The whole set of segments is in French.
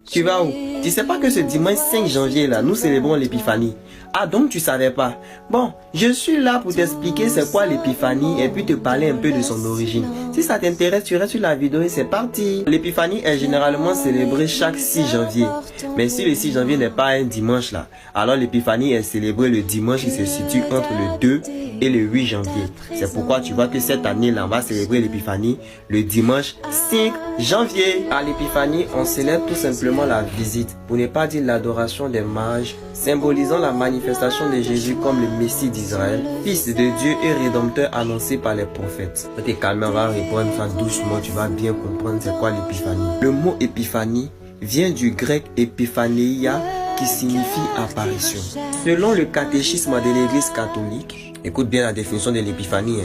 Tu vas où? Tu sais pas que ce dimanche 5 janvier là, nous célébrons l'épiphanie. Ah donc tu savais pas? Bon, je suis là pour t'expliquer c'est quoi l'épiphanie et puis te parler un peu de son origine. Si ça t'intéresse, tu restes sur la vidéo et c'est parti. L'épiphanie est généralement célébrée chaque 6 janvier. Mais si le 6 janvier n'est pas un dimanche là, alors l'épiphanie est célébrée le dimanche qui se situe entre le 2 et le 8 janvier. C'est pourquoi tu vois que cette année là, on va célébrer l'épiphanie le dimanche 5 janvier. À l'épiphanie, on célèbre tout simplement la visite, pour ne pas dire l'adoration des mages, symbolisant la manifestation de Jésus comme le Messie d'Israël, Fils de Dieu et Rédempteur annoncé par les prophètes. Te calmer, on va répondre ça doucement, tu vas bien comprendre c'est quoi l'épiphanie. Le mot épiphanie vient du grec epiphaneia qui signifie apparition. Selon le catéchisme de l'Église catholique, écoute bien la définition de l'épiphanie.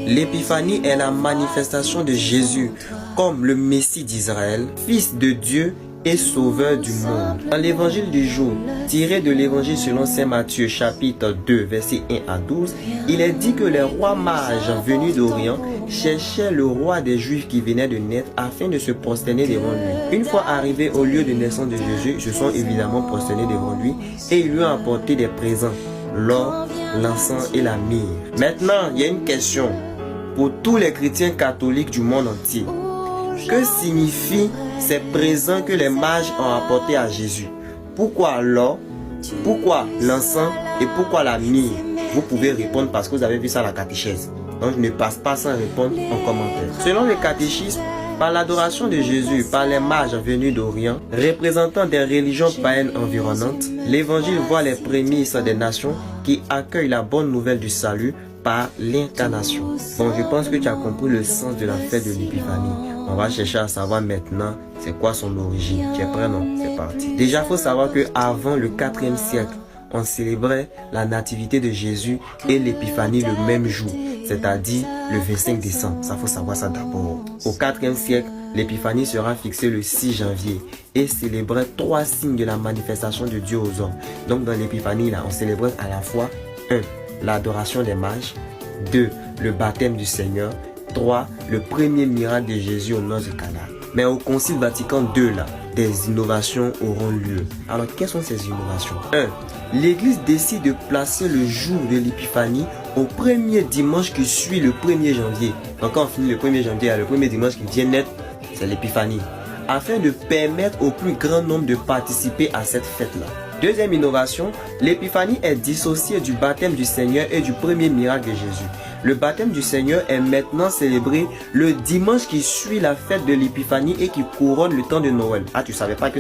L'épiphanie est la manifestation de Jésus comme le Messie d'Israël, Fils de Dieu et Sauveur du monde. Dans l'évangile du jour, tiré de l'évangile selon saint Matthieu chapitre 2 versets 1 à 12, il est dit que les rois mages venus d'Orient cherchaient le roi des Juifs qui venait de naître afin de se prosterner devant lui. Une fois arrivés au lieu de naissance de Jésus, ils se sont évidemment prosternés devant lui et ils lui ont apporté des présents, l'or, l'encens et la myrrhe. Maintenant, il y a une question pour tous les chrétiens catholiques du monde entier. Que signifient ces présents que les mages ont apportés à Jésus? Pourquoi l'or? Pourquoi l'encens? Et pourquoi la myrrhe? Vous pouvez répondre parce que vous avez vu ça à la catéchèse. Donc je ne passe pas sans répondre en commentaire. Selon le catéchisme, par l'adoration de Jésus par les mages venus d'Orient, représentant des religions païennes environnantes, l'évangile voit les prémices des nations qui accueillent la bonne nouvelle du salut par l'incarnation. Bon, je pense que tu as compris le sens de la fête de l'épiphanie. On va chercher à savoir maintenant c'est quoi son origine. Tu es prêt, non? C'est parti. Déjà, il faut savoir que avant le 4e siècle, on célébrait la nativité de Jésus et l'épiphanie le même jour, c'est-à-dire le 25 décembre. Ça, faut savoir ça d'abord. Au 4e siècle, l'épiphanie sera fixée le 6 janvier et célébrait 3 signes de la manifestation de Dieu aux hommes. Donc dans l'épiphanie, là, on célébrait à la fois 1. L'adoration des mages, 2. Le baptême du Seigneur, 3. Le premier miracle de Jésus au nord du Cana. Mais au Concile Vatican II, là, des innovations auront lieu. Alors, quelles sont ces innovations? 1. L'Église décide de placer le jour de l'épiphanie au premier dimanche qui suit le 1er janvier. Donc, quand on finit le 1er janvier, le premier dimanche qui vient naître, c'est l'épiphanie. Afin de permettre au plus grand nombre de participer à cette fête-là. Deuxième innovation, l'épiphanie est dissociée du baptême du Seigneur et du premier miracle de Jésus. Le baptême du Seigneur est maintenant célébré le dimanche qui suit la fête de l'épiphanie et qui couronne le temps de Noël. Ah, tu savais pas que